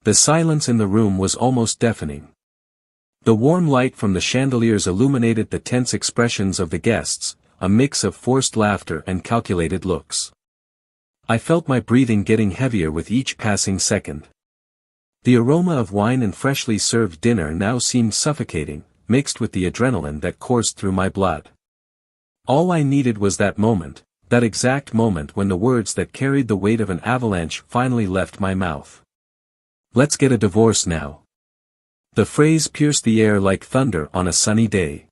The silence in the room was almost deafening. The warm light from the chandeliers illuminated the tense expressions of the guests, a mix of forced laughter and calculated looks. I felt my breathing getting heavier with each passing second. The aroma of wine and freshly served dinner now seemed suffocating, mixed with the adrenaline that coursed through my blood. All I needed was that moment, that exact moment when the words that carried the weight of an avalanche finally left my mouth. "Let's get a divorce now." The phrase pierced the air like thunder on a sunny day.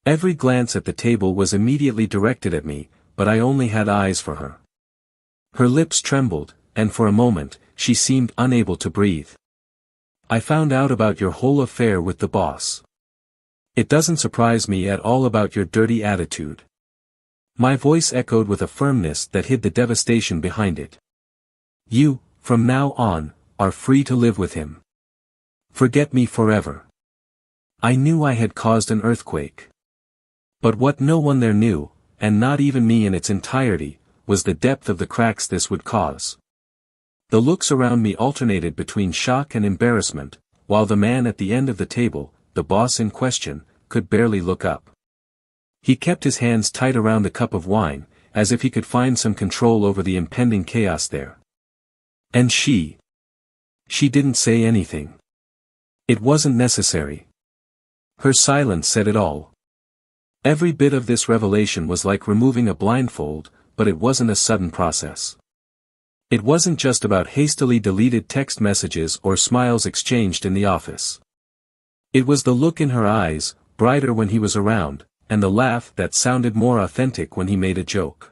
Every glance at the table was immediately directed at me, but I only had eyes for her. Her lips trembled, and for a moment, she seemed unable to breathe. "I found out about your whole affair with the boss. It doesn't surprise me at all about your dirty attitude." My voice echoed with a firmness that hid the devastation behind it. "You, from now on, are free to live with him. Forget me forever." I knew I had caused an earthquake. But what no one there knew, and not even me in its entirety, was the depth of the cracks this would cause. The looks around me alternated between shock and embarrassment, while the man at the end of the table, the boss in question, could barely look up. He kept his hands tight around the cup of wine, as if he could find some control over the impending chaos there. And she didn't say anything. It wasn't necessary. Her silence said it all. Every bit of this revelation was like removing a blindfold, but it wasn't a sudden process. It wasn't just about hastily deleted text messages or smiles exchanged in the office. It was the look in her eyes, brighter when he was around, and the laugh that sounded more authentic when he made a joke.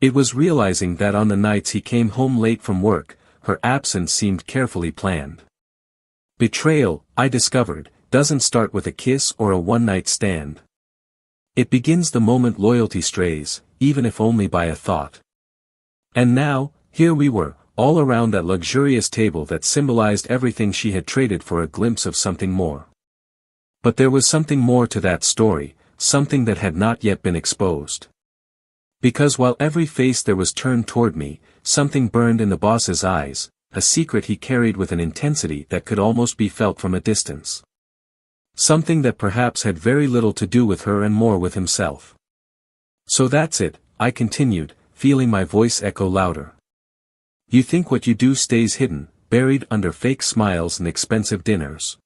It was realizing that on the nights he came home late from work, her absence seemed carefully planned. Betrayal, I discovered, doesn't start with a kiss or a one-night stand. It begins the moment loyalty strays, even if only by a thought. And now, here we were, all around that luxurious table that symbolized everything she had traded for a glimpse of something more. But there was something more to that story, something that had not yet been exposed. Because while every face there was turned toward me, something burned in the boss's eyes, a secret he carried with an intensity that could almost be felt from a distance. Something that perhaps had very little to do with her and more with himself. "So that's it," I continued, feeling my voice echo louder. "You think what you do stays hidden, buried under fake smiles and expensive dinners.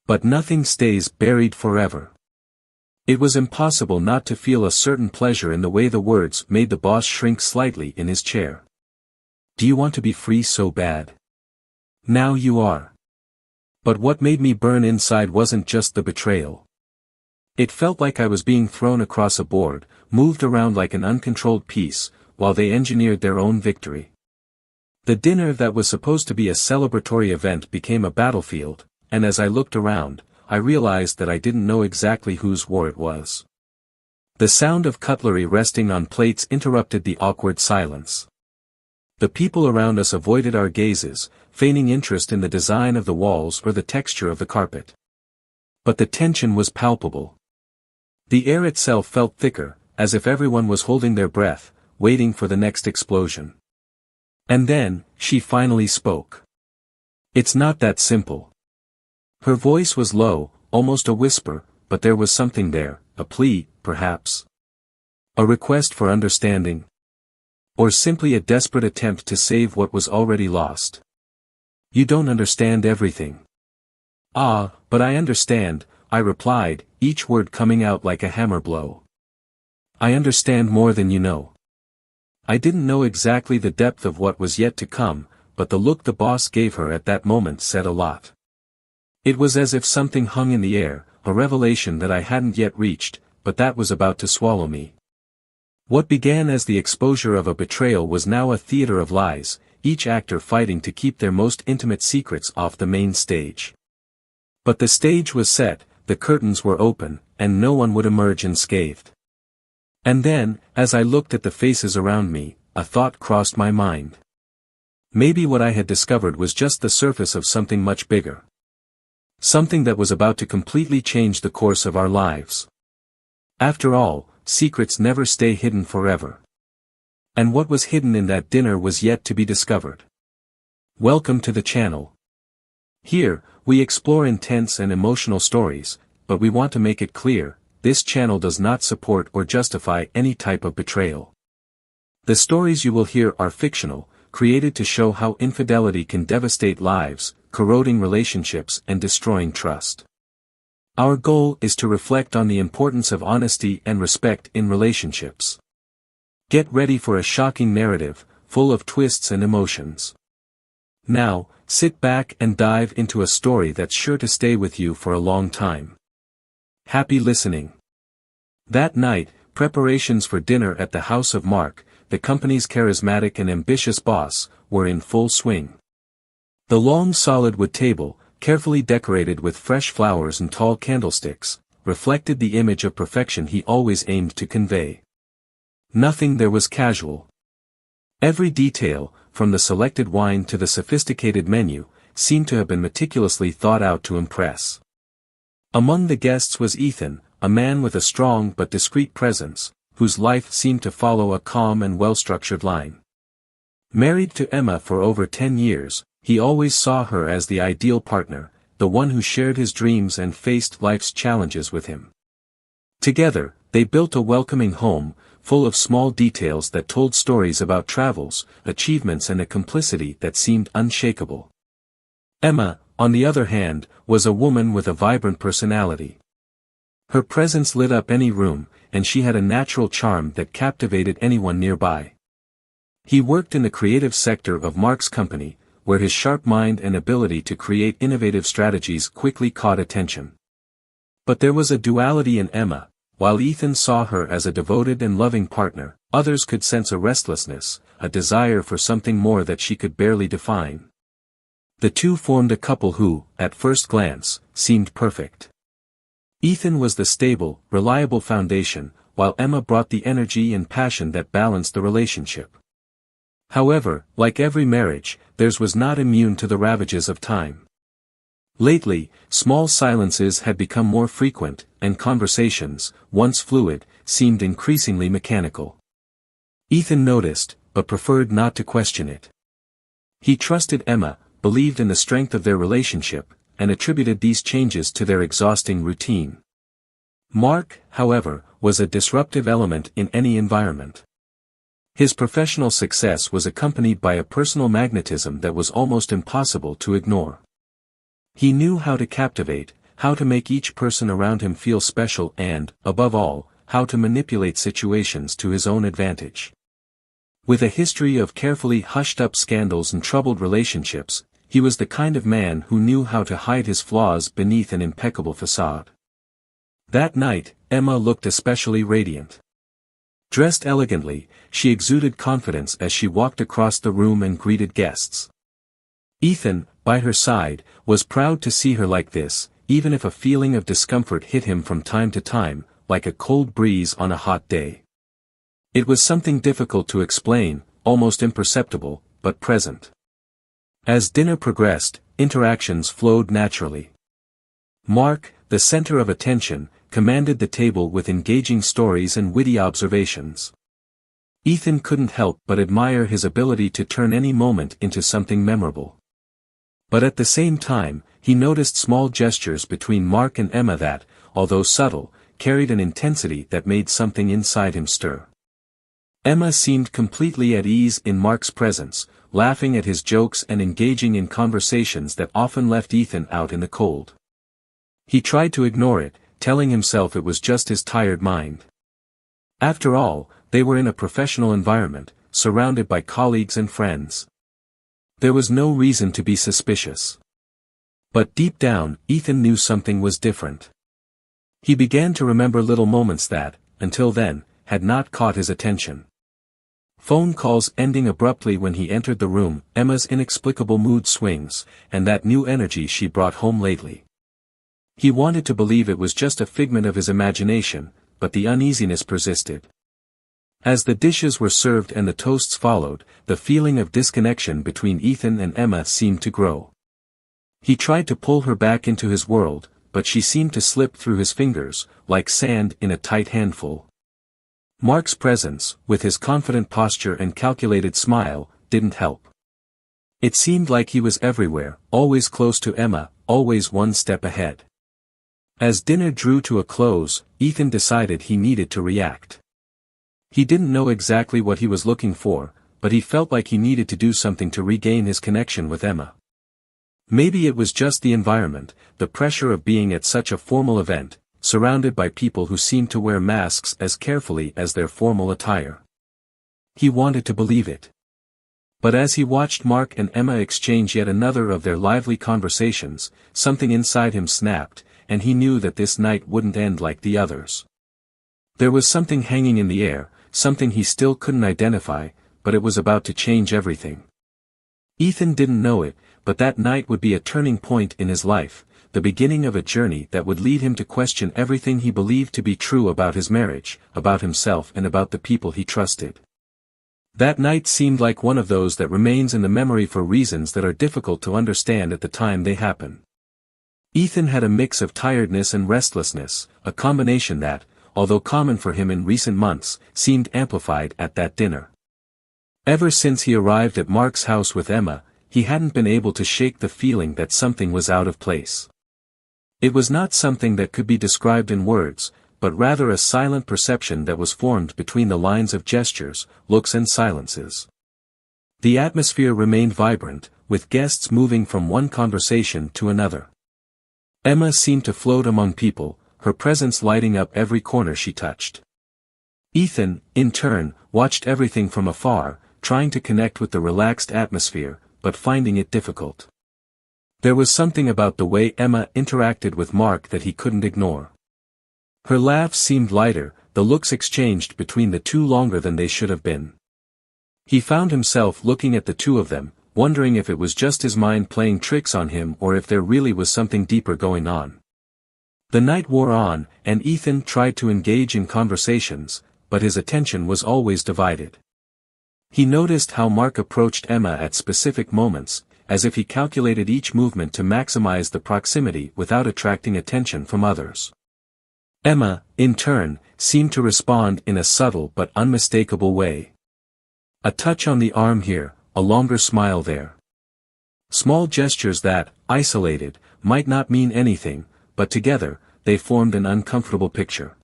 But nothing stays buried forever." It was impossible not to feel a certain pleasure in the way the words made the boss shrink slightly in his chair. "Do you want to be free so bad? Now you are." But what made me burn inside wasn't just the betrayal. It felt like I was being thrown across a board, moved around like an uncontrolled piece, while they engineered their own victory. The dinner that was supposed to be a celebratory event became a battlefield, and as I looked around, I realized that I didn't know exactly whose war it was. The sound of cutlery resting on plates interrupted the awkward silence. The people around us avoided our gazes, feigning interest in the design of the walls or the texture of the carpet. But the tension was palpable. The air itself felt thicker, as if everyone was holding their breath, waiting for the next explosion. And then, she finally spoke. "It's not that simple." Her voice was low, almost a whisper, but there was something there, a plea, perhaps. A request for understanding. Or simply a desperate attempt to save what was already lost. "You don't understand everything." "Ah, but I understand," I replied, each word coming out like a hammer blow. "I understand more than you know." I didn't know exactly the depth of what was yet to come, but the look the boss gave her at that moment said a lot. It was as if something hung in the air, a revelation that I hadn't yet reached, but that was about to swallow me. What began as the exposure of a betrayal was now a theater of lies, each actor fighting to keep their most intimate secrets off the main stage. But the stage was set, the curtains were open, and no one would emerge unscathed. And then, as I looked at the faces around me, a thought crossed my mind. Maybe what I had discovered was just the surface of something much bigger. Something that was about to completely change the course of our lives. After all, secrets never stay hidden forever. And what was hidden in that dinner was yet to be discovered. Welcome to the channel. Here, we explore intense and emotional stories, but we want to make it clear, this channel does not support or justify any type of betrayal. The stories you will hear are fictional, created to show how infidelity can devastate lives, corroding relationships and destroying trust. Our goal is to reflect on the importance of honesty and respect in relationships. Get ready for a shocking narrative, full of twists and emotions. Now, sit back and dive into a story that's sure to stay with you for a long time. Happy listening. That night, preparations for dinner at the house of Mark, the company's charismatic and ambitious boss, were in full swing. The long solid wood table, carefully decorated with fresh flowers and tall candlesticks, reflected the image of perfection he always aimed to convey. Nothing there was casual. Every detail, from the selected wine to the sophisticated menu, seemed to have been meticulously thought out to impress. Among the guests was Ethan, a man with a strong but discreet presence, whose life seemed to follow a calm and well-structured line. Married to Emma for over 10 years, he always saw her as the ideal partner, the one who shared his dreams and faced life's challenges with him. Together, they built a welcoming home, full of small details that told stories about travels, achievements and a complicity that seemed unshakable. Emma, on the other hand, was a woman with a vibrant personality. Her presence lit up any room, and she had a natural charm that captivated anyone nearby. He worked in the creative sector of Mark's company, where his sharp mind and ability to create innovative strategies quickly caught attention. But there was a duality in Emma. While Ethan saw her as a devoted and loving partner, others could sense a restlessness, a desire for something more that she could barely define. The two formed a couple who, at first glance, seemed perfect. Ethan was the stable, reliable foundation, while Emma brought the energy and passion that balanced the relationship. However, like every marriage, theirs was not immune to the ravages of time. Lately, small silences had become more frequent, and conversations, once fluid, seemed increasingly mechanical. Ethan noticed, but preferred not to question it. He trusted Emma, believed in the strength of their relationship, and attributed these changes to their exhausting routine. Mark, however, was a disruptive element in any environment. His professional success was accompanied by a personal magnetism that was almost impossible to ignore. He knew how to captivate, how to make each person around him feel special and, above all, how to manipulate situations to his own advantage. With a history of carefully hushed-up scandals and troubled relationships, he was the kind of man who knew how to hide his flaws beneath an impeccable facade. That night, Emma looked especially radiant. Dressed elegantly, she exuded confidence as she walked across the room and greeted guests. Ethan, by her side, was proud to see her like this, even if a feeling of discomfort hit him from time to time, like a cold breeze on a hot day. It was something difficult to explain, almost imperceptible, but present. As dinner progressed, interactions flowed naturally. Mark, the center of attention, commanded the table with engaging stories and witty observations. Ethan couldn't help but admire his ability to turn any moment into something memorable. But at the same time, he noticed small gestures between Mark and Emma that, although subtle, carried an intensity that made something inside him stir. Emma seemed completely at ease in Mark's presence, laughing at his jokes and engaging in conversations that often left Ethan out in the cold. He tried to ignore it, telling himself it was just his tired mind. After all, they were in a professional environment, surrounded by colleagues and friends. There was no reason to be suspicious. But deep down, Ethan knew something was different. He began to remember little moments that, until then, had not caught his attention. Phone calls ending abruptly when he entered the room, Emma's inexplicable mood swings, and that new energy she brought home lately. He wanted to believe it was just a figment of his imagination, but the uneasiness persisted. As the dishes were served and the toasts followed, the feeling of disconnection between Ethan and Emma seemed to grow. He tried to pull her back into his world, but she seemed to slip through his fingers, like sand in a tight handful. Mark's presence, with his confident posture and calculated smile, didn't help. It seemed like he was everywhere, always close to Emma, always one step ahead. As dinner drew to a close, Ethan decided he needed to react. He didn't know exactly what he was looking for, but he felt like he needed to do something to regain his connection with Emma. Maybe it was just the environment, the pressure of being at such a formal event, surrounded by people who seemed to wear masks as carefully as their formal attire. He wanted to believe it. But as he watched Mark and Emma exchange yet another of their lively conversations, something inside him snapped, and he knew that this night wouldn't end like the others. There was something hanging in the air, something he still couldn't identify, but it was about to change everything. Ethan didn't know it, but that night would be a turning point in his life, the beginning of a journey that would lead him to question everything he believed to be true about his marriage, about himself and about the people he trusted. That night seemed like one of those that remains in the memory for reasons that are difficult to understand at the time they happen. Ethan had a mix of tiredness and restlessness, a combination that, although common for him in recent months, seemed amplified at that dinner. Ever since he arrived at Mark's house with Emma, he hadn't been able to shake the feeling that something was out of place. It was not something that could be described in words, but rather a silent perception that was formed between the lines of gestures, looks and silences. The atmosphere remained vibrant, with guests moving from one conversation to another. Emma seemed to float among people, her presence lighting up every corner she touched. Ethan, in turn, watched everything from afar, trying to connect with the relaxed atmosphere, but finding it difficult. There was something about the way Emma interacted with Mark that he couldn't ignore. Her laughs seemed lighter, the looks exchanged between the two longer than they should have been. He found himself looking at the two of them, wondering if it was just his mind playing tricks on him or if there really was something deeper going on. The night wore on, and Ethan tried to engage in conversations, but his attention was always divided. He noticed how Mark approached Emma at specific moments, as if he calculated each movement to maximize the proximity without attracting attention from others. Emma, in turn, seemed to respond in a subtle but unmistakable way. A touch on the arm here, a longer smile there. Small gestures that, isolated, might not mean anything, but together, they formed an uncomfortable picture.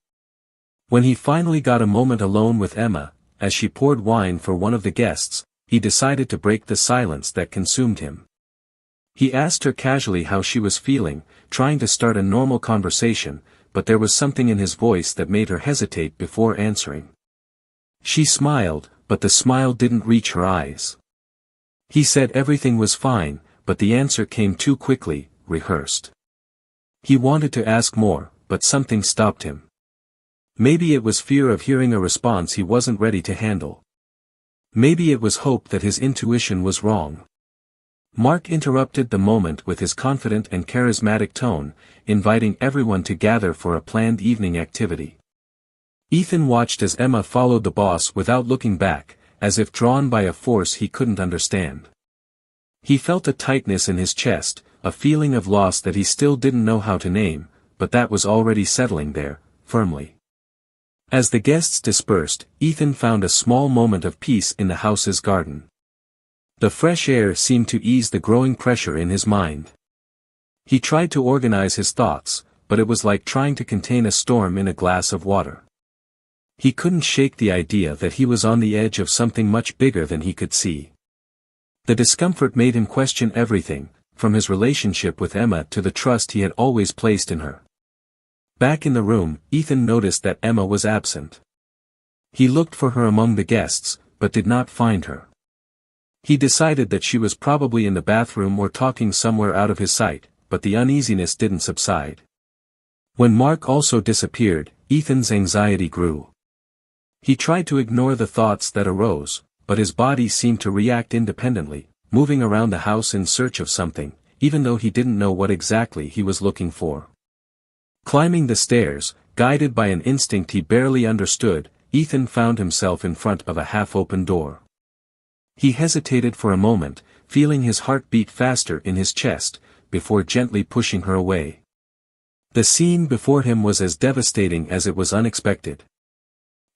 When he finally got a moment alone with Emma, as she poured wine for one of the guests, he decided to break the silence that consumed him. He asked her casually how she was feeling, trying to start a normal conversation, but there was something in his voice that made her hesitate before answering. She smiled, but the smile didn't reach her eyes. He said everything was fine, but the answer came too quickly, rehearsed. He wanted to ask more, but something stopped him. Maybe it was fear of hearing a response he wasn't ready to handle. Maybe it was hope that his intuition was wrong. Mark interrupted the moment with his confident and charismatic tone, inviting everyone to gather for a planned evening activity. Ethan watched as Emma followed the boss without looking back, as if drawn by a force he couldn't understand. He felt a tightness in his chest, a feeling of loss that he still didn't know how to name, but that was already settling there, firmly. As the guests dispersed, Ethan found a small moment of peace in the house's garden. The fresh air seemed to ease the growing pressure in his mind. He tried to organize his thoughts, but it was like trying to contain a storm in a glass of water. He couldn't shake the idea that he was on the edge of something much bigger than he could see. The discomfort made him question everything, from his relationship with Emma to the trust he had always placed in her. Back in the room, Ethan noticed that Emma was absent. He looked for her among the guests, but did not find her. He decided that she was probably in the bathroom or talking somewhere out of his sight, but the uneasiness didn't subside. When Mark also disappeared, Ethan's anxiety grew. He tried to ignore the thoughts that arose, but his body seemed to react independently, moving around the house in search of something, even though he didn't know what exactly he was looking for. Climbing the stairs, guided by an instinct he barely understood, Ethan found himself in front of a half-open door. He hesitated for a moment, feeling his heart beat faster in his chest, before gently pushing her away. The scene before him was as devastating as it was unexpected.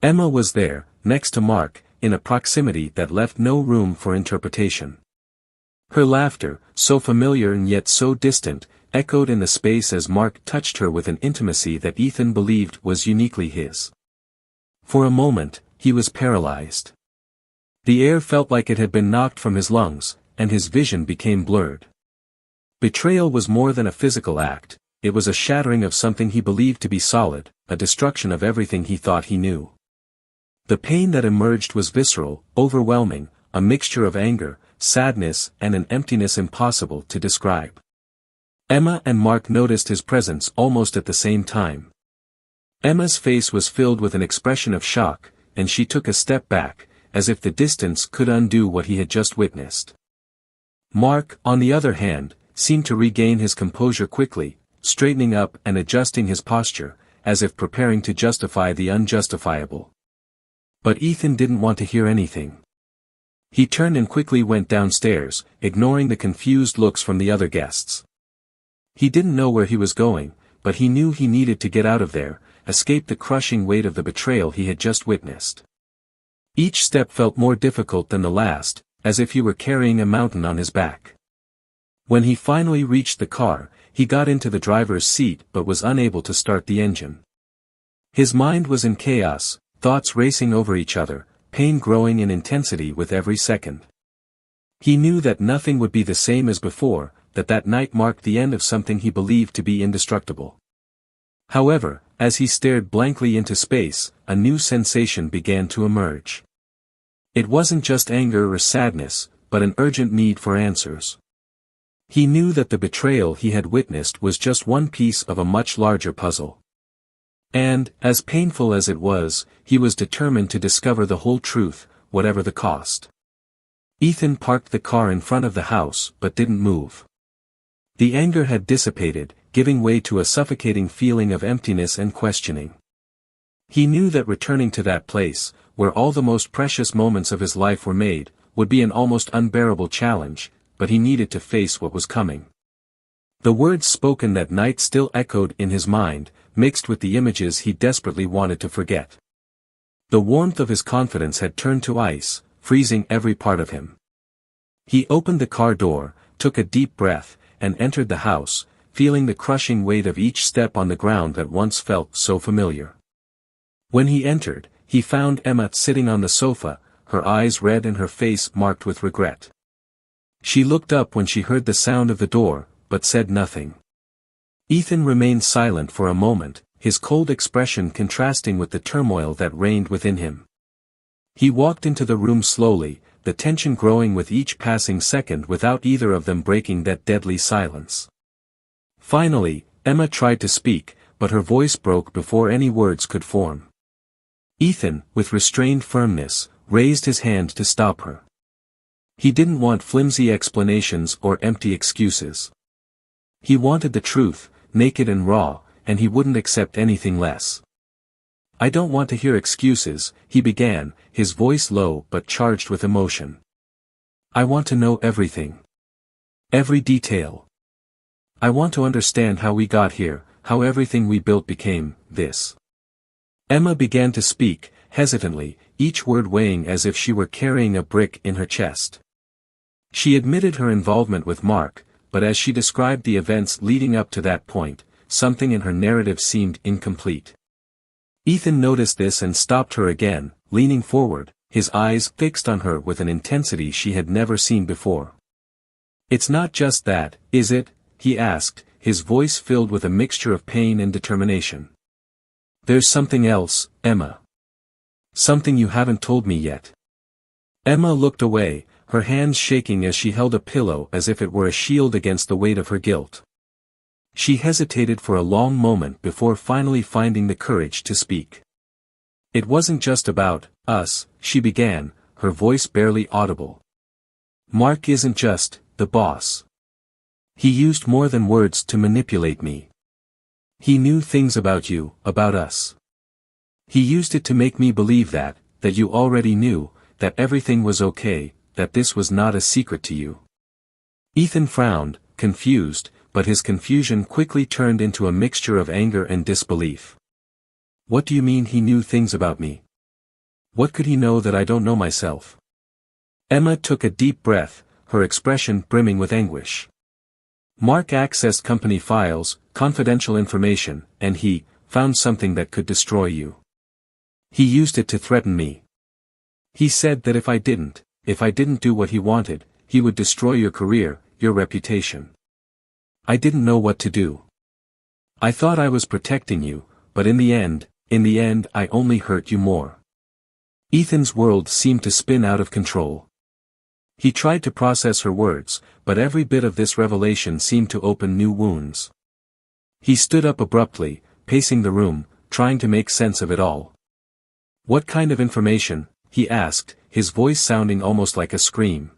Emma was there, next to Mark, in a proximity that left no room for interpretation. Her laughter, so familiar and yet so distant, echoed in the space as Mark touched her with an intimacy that Ethan believed was uniquely his. For a moment, he was paralyzed. The air felt like it had been knocked from his lungs, and his vision became blurred. Betrayal was more than a physical act, it was a shattering of something he believed to be solid, a destruction of everything he thought he knew. The pain that emerged was visceral, overwhelming, a mixture of anger, sadness, and an emptiness impossible to describe. Emma and Mark noticed his presence almost at the same time. Emma's face was filled with an expression of shock, and she took a step back, as if the distance could undo what he had just witnessed. Mark, on the other hand, seemed to regain his composure quickly, straightening up and adjusting his posture, as if preparing to justify the unjustifiable. But Ethan didn't want to hear anything. He turned and quickly went downstairs, ignoring the confused looks from the other guests. He didn't know where he was going, but he knew he needed to get out of there, escape the crushing weight of the betrayal he had just witnessed. Each step felt more difficult than the last, as if he were carrying a mountain on his back. When he finally reached the car, he got into the driver's seat but was unable to start the engine. His mind was in chaos, thoughts racing over each other, pain growing in intensity with every second. He knew that nothing would be the same as before, that night marked the end of something he believed to be indestructible. However, as he stared blankly into space, a new sensation began to emerge. It wasn't just anger or sadness, but an urgent need for answers. He knew that the betrayal he had witnessed was just one piece of a much larger puzzle. And, as painful as it was, he was determined to discover the whole truth, whatever the cost. Ethan parked the car in front of the house but didn't move. The anger had dissipated, giving way to a suffocating feeling of emptiness and questioning. He knew that returning to that place, where all the most precious moments of his life were made, would be an almost unbearable challenge, but he needed to face what was coming. The words spoken that night still echoed in his mind, mixed with the images he desperately wanted to forget. The warmth of his confidence had turned to ice, freezing every part of him. He opened the car door, took a deep breath, and entered the house, feeling the crushing weight of each step on the ground that once felt so familiar. When he entered, he found Emma sitting on the sofa, her eyes red and her face marked with regret. She looked up when she heard the sound of the door, but said nothing. Ethan remained silent for a moment, his cold expression contrasting with the turmoil that reigned within him. He walked into the room slowly, the tension growing with each passing second without either of them breaking that deadly silence. Finally, Emma tried to speak, but her voice broke before any words could form. Ethan, with restrained firmness, raised his hand to stop her. He didn't want flimsy explanations or empty excuses. He wanted the truth, naked and raw, and he wouldn't accept anything less. "I don't want to hear excuses," he began, his voice low but charged with emotion. "I want to know everything. Every detail. I want to understand how we got here, how everything we built became this." Emma began to speak, hesitantly, each word weighing as if she were carrying a brick in her chest. She admitted her involvement with Mark, but as she described the events leading up to that point, something in her narrative seemed incomplete. Ethan noticed this and stopped her again, leaning forward, his eyes fixed on her with an intensity she had never seen before. "It's not just that, is it?" he asked, his voice filled with a mixture of pain and determination. "There's something else, Emma. Something you haven't told me yet." Emma looked away, her hands shaking as she held a pillow as if it were a shield against the weight of her guilt. She hesitated for a long moment before finally finding the courage to speak. "It wasn't just about us," she began, her voice barely audible. "Mark isn't just the boss. He used more than words to manipulate me. He knew things about you, about us. He used it to make me believe that you already knew, that everything was okay, that this was not a secret to you." Ethan frowned, confused, but his confusion quickly turned into a mixture of anger and disbelief. "What do you mean he knew things about me? What could he know that I don't know myself?" Emma took a deep breath, her expression brimming with anguish. Mark accessed company files, confidential information, and he found something that could destroy you. He used it to threaten me. He said that if I didn't do what he wanted, he would destroy your career, your reputation. I didn't know what to do. I thought I was protecting you, but in the end, I only hurt you more. Ethan's world seemed to spin out of control. He tried to process her words, but every bit of this revelation seemed to open new wounds. He stood up abruptly, pacing the room, trying to make sense of it all. What kind of information? He asked, his voice sounding almost like a scream.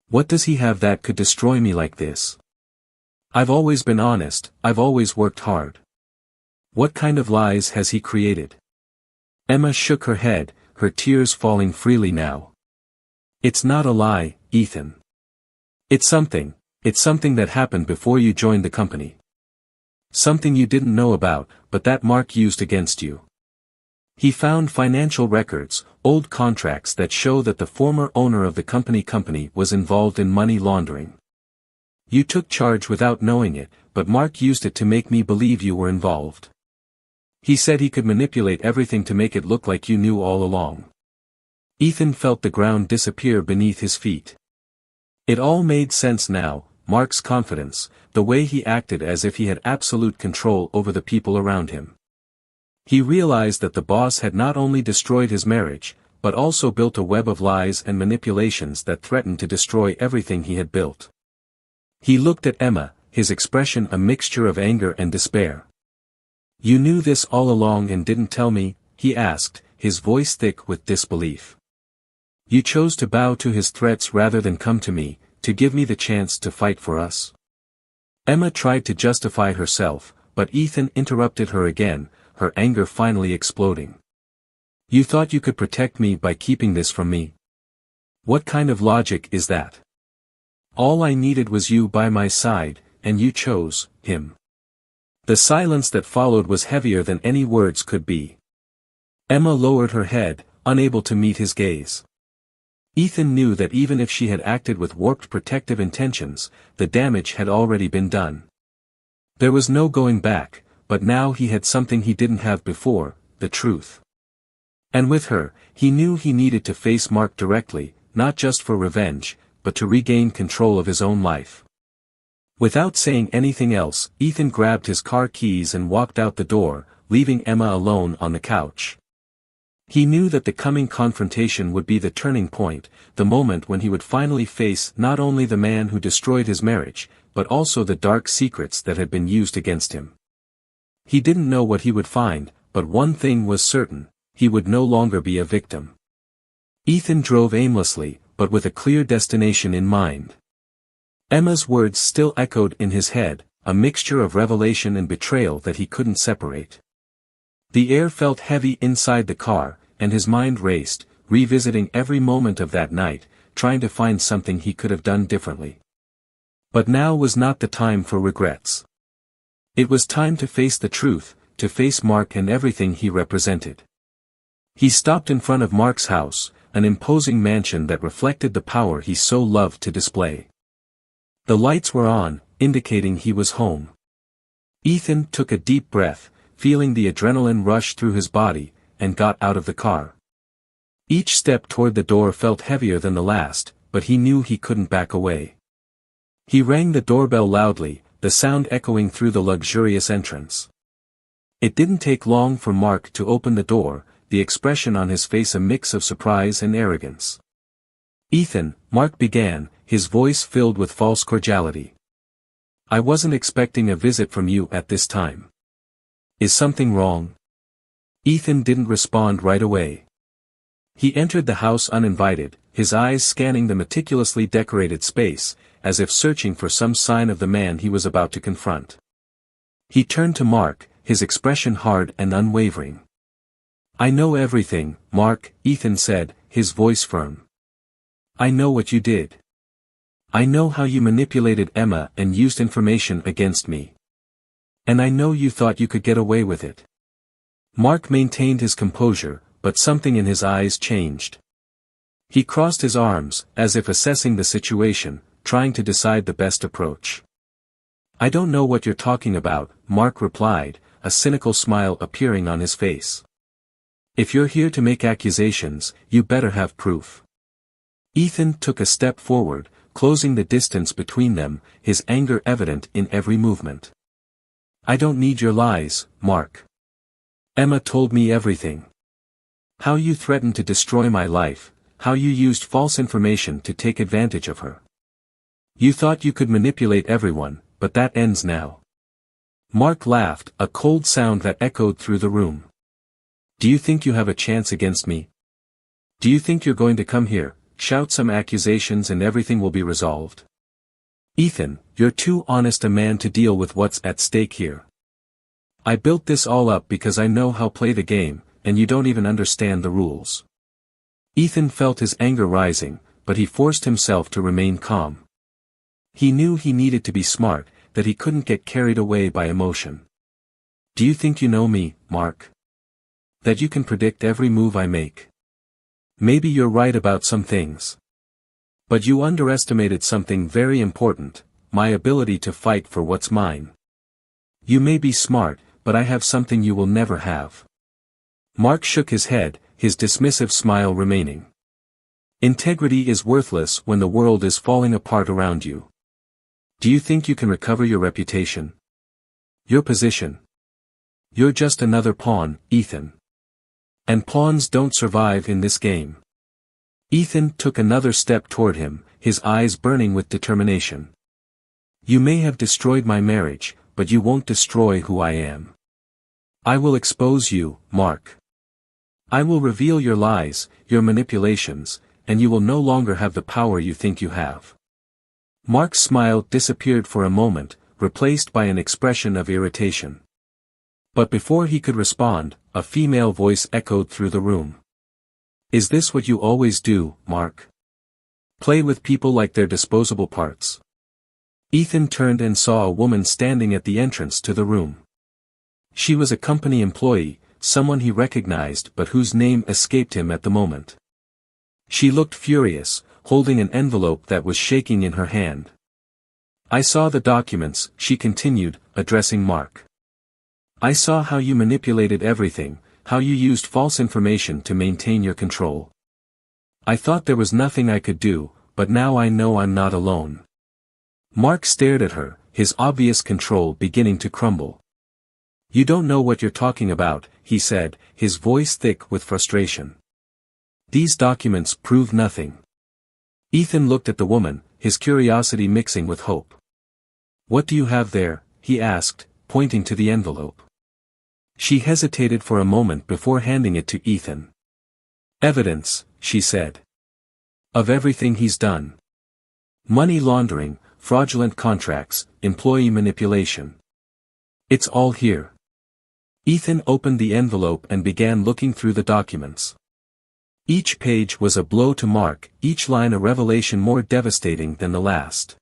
What does he have that could destroy me like this? I've always been honest, I've always worked hard. What kind of lies has he created? Emma shook her head, her tears falling freely now. It's not a lie, Ethan. It's something that happened before you joined the company. Something you didn't know about, but that Mark used against you. He found financial records, old contracts that show that the former owner of the company was involved in money laundering. You took charge without knowing it, but Mark used it to make me believe you were involved. He said he could manipulate everything to make it look like you knew all along. Ethan felt the ground disappear beneath his feet. It all made sense now, Mark's confidence, the way he acted as if he had absolute control over the people around him. He realized that the boss had not only destroyed his marriage, but also built a web of lies and manipulations that threatened to destroy everything he had built. He looked at Emma, his expression a mixture of anger and despair. You knew this all along and didn't tell me, he asked, his voice thick with disbelief. You chose to bow to his threats rather than come to me, to give me the chance to fight for us. Emma tried to justify herself, but Ethan interrupted her again, her anger finally exploding. You thought you could protect me by keeping this from me? What kind of logic is that? All I needed was you by my side, and you chose him. The silence that followed was heavier than any words could be. Emma lowered her head, unable to meet his gaze. Ethan knew that even if she had acted with warped protective intentions, the damage had already been done. There was no going back, but now he had something he didn't have before, the truth. And with her, he knew he needed to face Mark directly, not just for revenge, but to regain control of his own life. Without saying anything else, Ethan grabbed his car keys and walked out the door, leaving Emma alone on the couch. He knew that the coming confrontation would be the turning point, the moment when he would finally face not only the man who destroyed his marriage, but also the dark secrets that had been used against him. He didn't know what he would find, but one thing was certain, he would no longer be a victim. Ethan drove aimlessly, but with a clear destination in mind. Emma's words still echoed in his head, a mixture of revelation and betrayal that he couldn't separate. The air felt heavy inside the car, and his mind raced, revisiting every moment of that night, trying to find something he could have done differently. But now was not the time for regrets. It was time to face the truth, to face Mark and everything he represented. He stopped in front of Mark's house, an imposing mansion that reflected the power he so loved to display. The lights were on, indicating he was home. Ethan took a deep breath, feeling the adrenaline rush through his body, and got out of the car. Each step toward the door felt heavier than the last, but he knew he couldn't back away. He rang the doorbell loudly, the sound echoing through the luxurious entrance. It didn't take long for Mark to open the door, the expression on his face a mix of surprise and arrogance. Ethan, Mark began, his voice filled with false cordiality. I wasn't expecting a visit from you at this time. Is something wrong? Ethan didn't respond right away. He entered the house uninvited, his eyes scanning the meticulously decorated space, as if searching for some sign of the man he was about to confront. He turned to Mark, his expression hard and unwavering. I know everything, Mark, Ethan said, his voice firm. I know what you did. I know how you manipulated Emma and used information against me. And I know you thought you could get away with it. Mark maintained his composure, but something in his eyes changed. He crossed his arms, as if assessing the situation, trying to decide the best approach. I don't know what you're talking about, Mark replied, a cynical smile appearing on his face. If you're here to make accusations, you better have proof. Ethan took a step forward, closing the distance between them, his anger evident in every movement. I don't need your lies, Mark. Emma told me everything. How you threatened to destroy my life, how you used false information to take advantage of her. You thought you could manipulate everyone, but that ends now. Mark laughed, a cold sound that echoed through the room. Do you think you have a chance against me? Do you think you're going to come here, shout some accusations and everything will be resolved? Ethan, you're too honest a man to deal with what's at stake here. I built this all up because I know how to play the game, and you don't even understand the rules. Ethan felt his anger rising, but he forced himself to remain calm. He knew he needed to be smart, that he couldn't get carried away by emotion. Do you think you know me, Mark? That you can predict every move I make? Maybe you're right about some things. But you underestimated something very important, my ability to fight for what's mine. You may be smart, but I have something you will never have. Mark shook his head, his dismissive smile remaining. Integrity is worthless when the world is falling apart around you. Do you think you can recover your reputation? Your position? You're just another pawn, Ethan. And pawns don't survive in this game. Ethan took another step toward him, his eyes burning with determination. You may have destroyed my marriage, but you won't destroy who I am. I will expose you, Mark. I will reveal your lies, your manipulations, and you will no longer have the power you think you have. Mark's smile disappeared for a moment, replaced by an expression of irritation. But before he could respond, a female voice echoed through the room. Is this what you always do, Mark? Play with people like they're disposable parts? Ethan turned and saw a woman standing at the entrance to the room. She was a company employee, someone he recognized but whose name escaped him at the moment. She looked furious, holding an envelope that was shaking in her hand. I saw the documents, she continued, addressing Mark. I saw how you manipulated everything, how you used false information to maintain your control. I thought there was nothing I could do, but now I know I'm not alone. Mark stared at her, his obvious control beginning to crumble. You don't know what you're talking about, he said, his voice thick with frustration. These documents prove nothing. Ethan looked at the woman, his curiosity mixing with hope. What do you have there? He asked, pointing to the envelope. She hesitated for a moment before handing it to Ethan. Evidence, she said. Of everything he's done. Money laundering, fraudulent contracts, employee manipulation. It's all here. Ethan opened the envelope and began looking through the documents. Each page was a blow to Mark, each line a revelation more devastating than the last.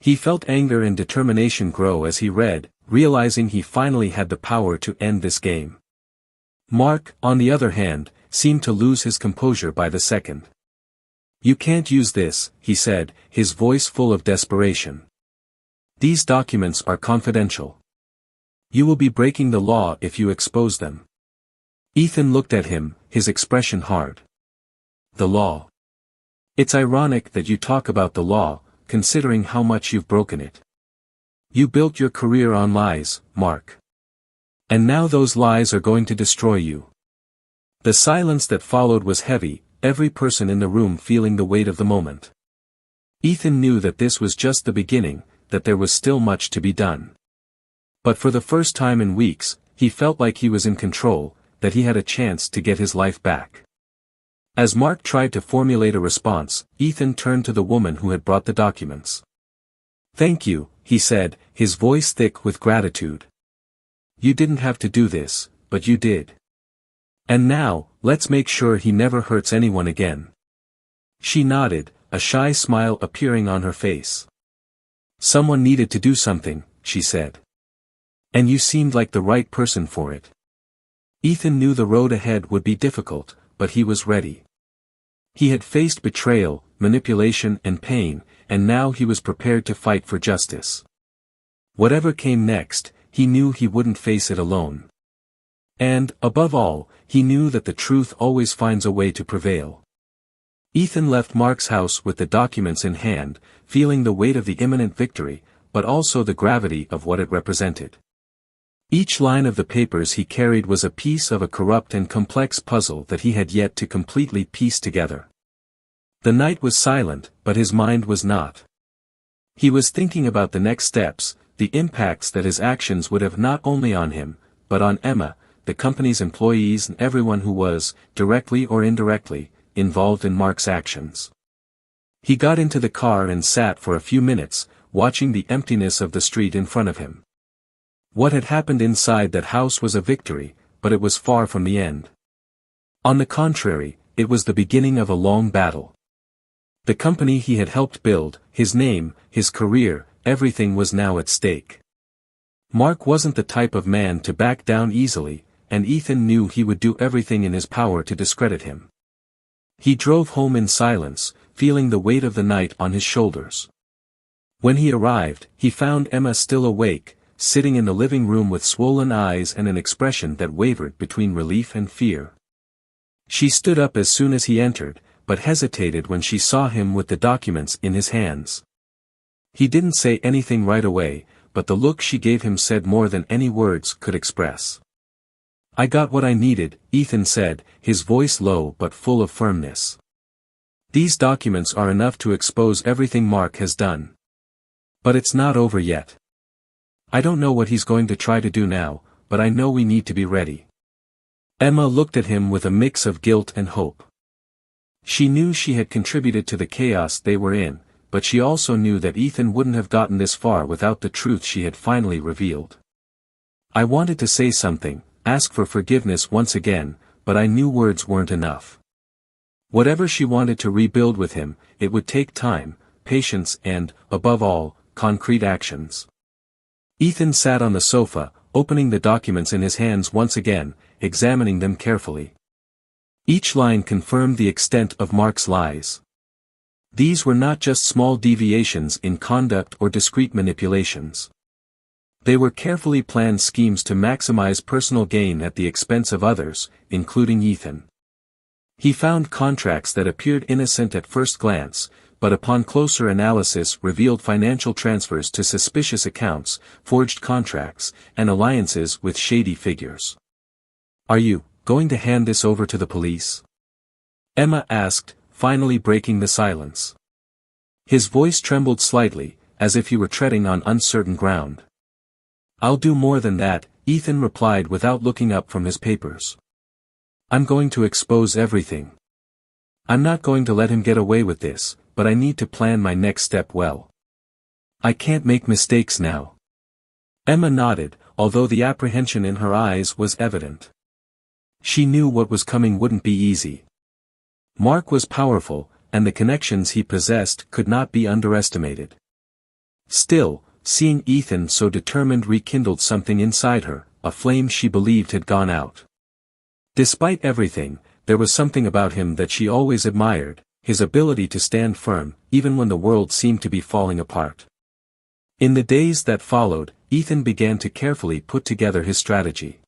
He felt anger and determination grow as he read, realizing he finally had the power to end this game. Mark, on the other hand, seemed to lose his composure by the second. You can't use this, he said, his voice full of desperation. These documents are confidential. You will be breaking the law if you expose them. Ethan looked at him, his expression hard. The law. It's ironic that you talk about the law, considering how much you've broken it. You built your career on lies, Mark. And now those lies are going to destroy you. The silence that followed was heavy, every person in the room feeling the weight of the moment. Ethan knew that this was just the beginning, that there was still much to be done. But for the first time in weeks, he felt like he was in control, that he had a chance to get his life back. As Mark tried to formulate a response, Ethan turned to the woman who had brought the documents. Thank you, he said, his voice thick with gratitude. You didn't have to do this, but you did. And now, let's make sure he never hurts anyone again. She nodded, a shy smile appearing on her face. Someone needed to do something, she said. And you seemed like the right person for it. Ethan knew the road ahead would be difficult, but he was ready. He had faced betrayal, manipulation and pain, and now he was prepared to fight for justice. Whatever came next, he knew he wouldn't face it alone. And, above all, he knew that the truth always finds a way to prevail. Ethan left Mark's house with the documents in hand, feeling the weight of the imminent victory, but also the gravity of what it represented. Each line of the papers he carried was a piece of a corrupt and complex puzzle that he had yet to completely piece together. The night was silent, but his mind was not. He was thinking about the next steps, the impacts that his actions would have not only on him, but on Emma, the company's employees and everyone who was, directly or indirectly, involved in Mark's actions. He got into the car and sat for a few minutes, watching the emptiness of the street in front of him. What had happened inside that house was a victory, but it was far from the end. On the contrary, it was the beginning of a long battle. The company he had helped build, his name, his career, everything was now at stake. Mark wasn't the type of man to back down easily, and Ethan knew he would do everything in his power to discredit him. He drove home in silence, feeling the weight of the night on his shoulders. When he arrived, he found Emma still awake, sitting in the living room with swollen eyes and an expression that wavered between relief and fear. She stood up as soon as he entered, but hesitated when she saw him with the documents in his hands. He didn't say anything right away, but the look she gave him said more than any words could express. "I got what I needed," Ethan said, his voice low but full of firmness. "These documents are enough to expose everything Mark has done. But it's not over yet. I don't know what he's going to try to do now, but I know we need to be ready." Emma looked at him with a mix of guilt and hope. She knew she had contributed to the chaos they were in, but she also knew that Ethan wouldn't have gotten this far without the truth she had finally revealed. "I wanted to say something, ask for forgiveness once again, but I knew words weren't enough." Whatever she wanted to rebuild with him, it would take time, patience and, above all, concrete actions. Ethan sat on the sofa, opening the documents in his hands once again, examining them carefully. Each line confirmed the extent of Mark's lies. These were not just small deviations in conduct or discreet manipulations. They were carefully planned schemes to maximize personal gain at the expense of others, including Ethan. He found contracts that appeared innocent at first glance, but upon closer analysis revealed financial transfers to suspicious accounts, forged contracts, and alliances with shady figures. "Are you going to hand this over to the police?" Emma asked, finally breaking the silence. His voice trembled slightly, as if he were treading on uncertain ground. "I'll do more than that," Ethan replied without looking up from his papers. "I'm going to expose everything. I'm not going to let him get away with this, but I need to plan my next step well. I can't make mistakes now." Emma nodded, although the apprehension in her eyes was evident. She knew what was coming wouldn't be easy. Mark was powerful, and the connections he possessed could not be underestimated. Still, seeing Ethan so determined rekindled something inside her, a flame she believed had gone out. Despite everything, there was something about him that she always admired, his ability to stand firm, even when the world seemed to be falling apart. In the days that followed, Ethan began to carefully put together his strategy.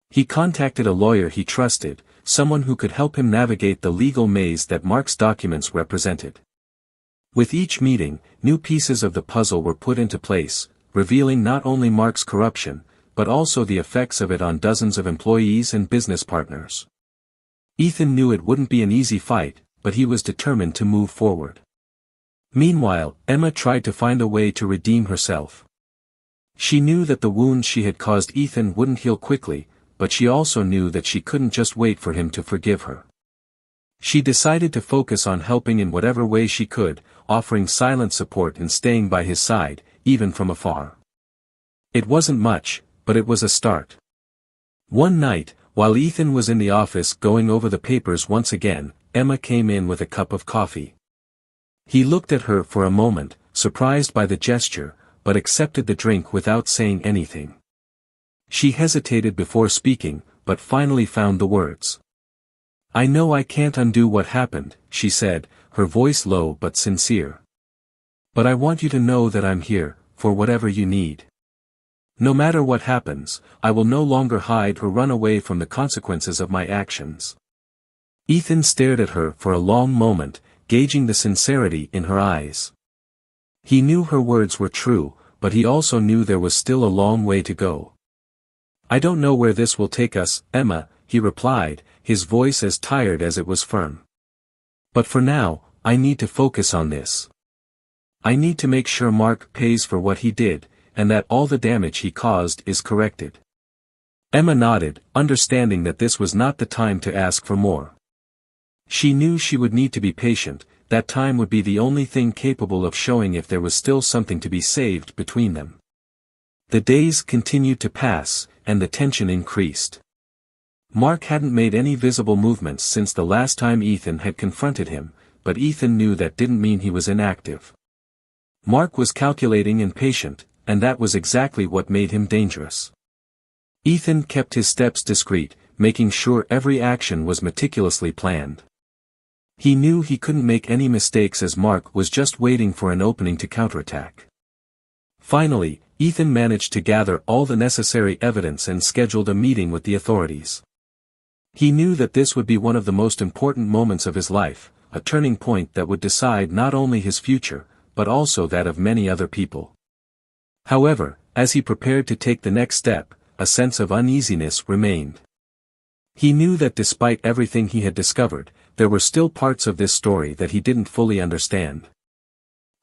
He contacted a lawyer he trusted, someone who could help him navigate the legal maze that Mark's documents represented. With each meeting, new pieces of the puzzle were put into place, revealing not only Mark's corruption, but also the effects of it on dozens of employees and business partners. Ethan knew it wouldn't be an easy fight, but he was determined to move forward. Meanwhile, Emma tried to find a way to redeem herself. She knew that the wounds she had caused Ethan wouldn't heal quickly, but she also knew that she couldn't just wait for him to forgive her. She decided to focus on helping in whatever way she could, offering silent support and staying by his side, even from afar. It wasn't much, but it was a start. One night, while Ethan was in the office going over the papers once again, Emma came in with a cup of coffee. He looked at her for a moment, surprised by the gesture, but accepted the drink without saying anything. She hesitated before speaking, but finally found the words. "I know I can't undo what happened," she said, her voice low but sincere. "But I want you to know that I'm here, for whatever you need. No matter what happens, I will no longer hide or run away from the consequences of my actions." Ethan stared at her for a long moment, gauging the sincerity in her eyes. He knew her words were true, but he also knew there was still a long way to go. "I don't know where this will take us, Emma," he replied, his voice as tired as it was firm. "But for now, I need to focus on this. I need to make sure Mark pays for what he did, and that all the damage he caused is corrected." Emma nodded, understanding that this was not the time to ask for more. She knew she would need to be patient, that time would be the only thing capable of showing if there was still something to be saved between them. The days continued to pass, and the tension increased. Mark hadn't made any visible movements since the last time Ethan had confronted him, but Ethan knew that didn't mean he was inactive. Mark was calculating and patient, and that was exactly what made him dangerous. Ethan kept his steps discreet, making sure every action was meticulously planned. He knew he couldn't make any mistakes as Mark was just waiting for an opening to counterattack. Finally, Ethan managed to gather all the necessary evidence and scheduled a meeting with the authorities. He knew that this would be one of the most important moments of his life, a turning point that would decide not only his future, but also that of many other people. However, as he prepared to take the next step, a sense of uneasiness remained. He knew that despite everything he had discovered, there were still parts of this story that he didn't fully understand.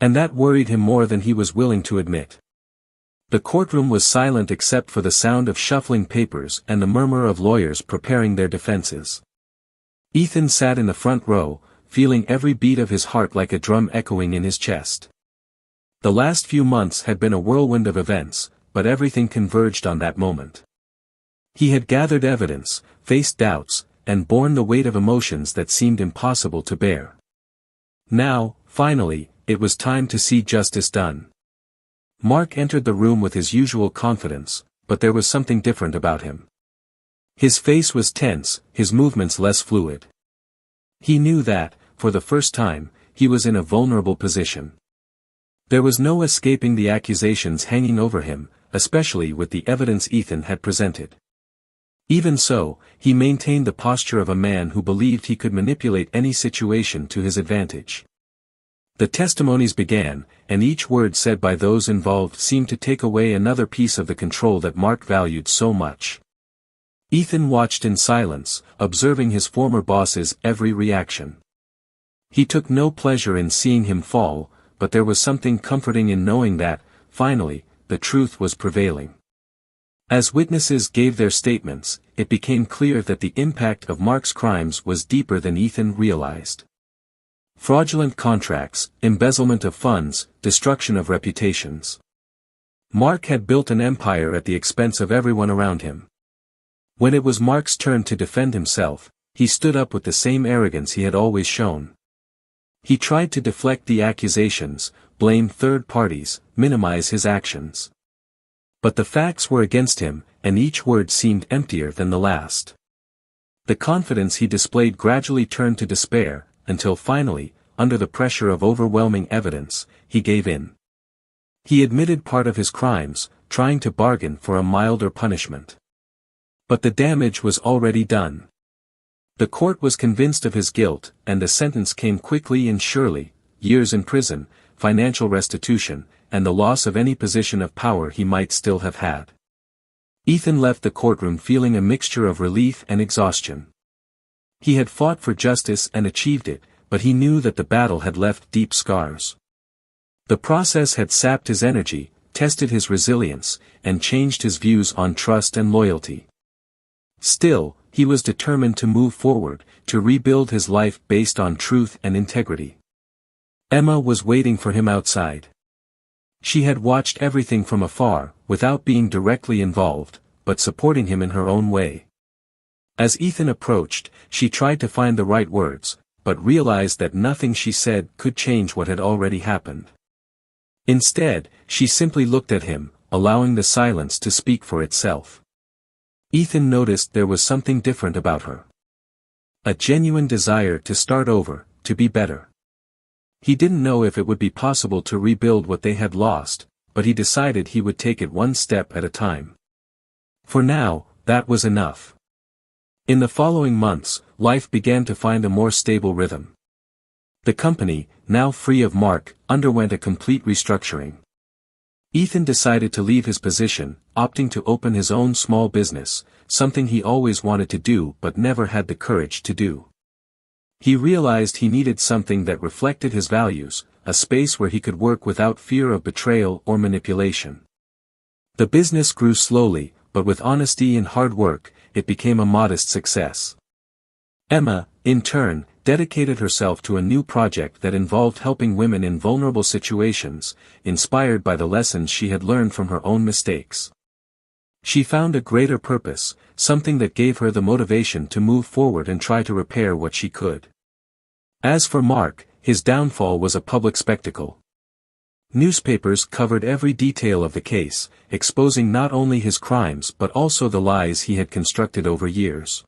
And that worried him more than he was willing to admit. The courtroom was silent except for the sound of shuffling papers and the murmur of lawyers preparing their defenses. Ethan sat in the front row, feeling every beat of his heart like a drum echoing in his chest. The last few months had been a whirlwind of events, but everything converged on that moment. He had gathered evidence, faced doubts, and borne the weight of emotions that seemed impossible to bear. Now, finally, it was time to see justice done. Mark entered the room with his usual confidence, but there was something different about him. His face was tense, his movements less fluid. He knew that, for the first time, he was in a vulnerable position. There was no escaping the accusations hanging over him, especially with the evidence Ethan had presented. Even so, he maintained the posture of a man who believed he could manipulate any situation to his advantage. The testimonies began, and each word said by those involved seemed to take away another piece of the control that Mark valued so much. Ethan watched in silence, observing his former boss's every reaction. He took no pleasure in seeing him fall, but there was something comforting in knowing that, finally, the truth was prevailing. As witnesses gave their statements, it became clear that the impact of Mark's crimes was deeper than Ethan realized. Fraudulent contracts, embezzlement of funds, destruction of reputations. Mark had built an empire at the expense of everyone around him. When it was Mark's turn to defend himself, he stood up with the same arrogance he had always shown. He tried to deflect the accusations, blame third parties, minimize his actions. But the facts were against him, and each word seemed emptier than the last. The confidence he displayed gradually turned to despair, until finally, under the pressure of overwhelming evidence, he gave in. He admitted part of his crimes, trying to bargain for a milder punishment. But the damage was already done. The court was convinced of his guilt, and the sentence came quickly and surely: years in prison, financial restitution, and the loss of any position of power he might still have had. Ethan left the courtroom feeling a mixture of relief and exhaustion. He had fought for justice and achieved it, but he knew that the battle had left deep scars. The process had sapped his energy, tested his resilience, and changed his views on trust and loyalty. Still, he was determined to move forward, to rebuild his life based on truth and integrity. Emma was waiting for him outside. She had watched everything from afar, without being directly involved, but supporting him in her own way. As Ethan approached, she tried to find the right words, but realized that nothing she said could change what had already happened. Instead, she simply looked at him, allowing the silence to speak for itself. Ethan noticed there was something different about her. A genuine desire to start over, to be better. He didn't know if it would be possible to rebuild what they had lost, but he decided he would take it one step at a time. For now, that was enough. In the following months, life began to find a more stable rhythm. The company, now free of Mark, underwent a complete restructuring. Ethan decided to leave his position, opting to open his own small business, something he always wanted to do but never had the courage to do. He realized he needed something that reflected his values, a space where he could work without fear of betrayal or manipulation. The business grew slowly, but with honesty and hard work, it became a modest success. Emma, in turn, dedicated herself to a new project that involved helping women in vulnerable situations, inspired by the lessons she had learned from her own mistakes. She found a greater purpose, something that gave her the motivation to move forward and try to repair what she could. As for Mark, his downfall was a public spectacle. Newspapers covered every detail of the case, exposing not only his crimes but also the lies he had constructed over years.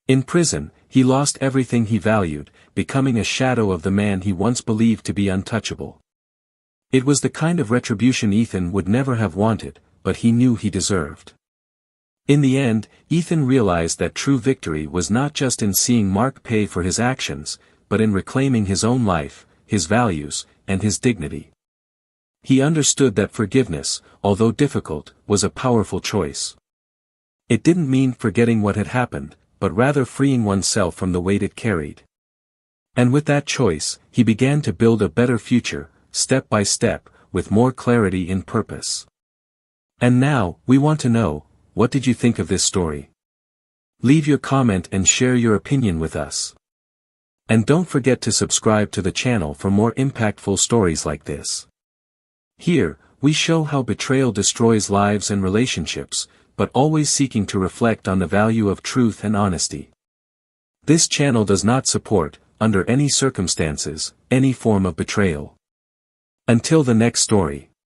In prison, he lost everything he valued, becoming a shadow of the man he once believed to be untouchable. It was the kind of retribution Ethan would never have wanted, but he knew he deserved. In the end, Ethan realized that true victory was not just in seeing Mark pay for his actions, but in reclaiming his own life, his values, and his dignity. He understood that forgiveness, although difficult, was a powerful choice. It didn't mean forgetting what had happened, but rather freeing oneself from the weight it carried. And with that choice, he began to build a better future, step by step, with more clarity in purpose. And now, we want to know, what did you think of this story? Leave your comment and share your opinion with us. And don't forget to subscribe to the channel for more impactful stories like this. Here, we show how betrayal destroys lives and relationships, but always seeking to reflect on the value of truth and honesty. This channel does not support, under any circumstances, any form of betrayal. Until the next story.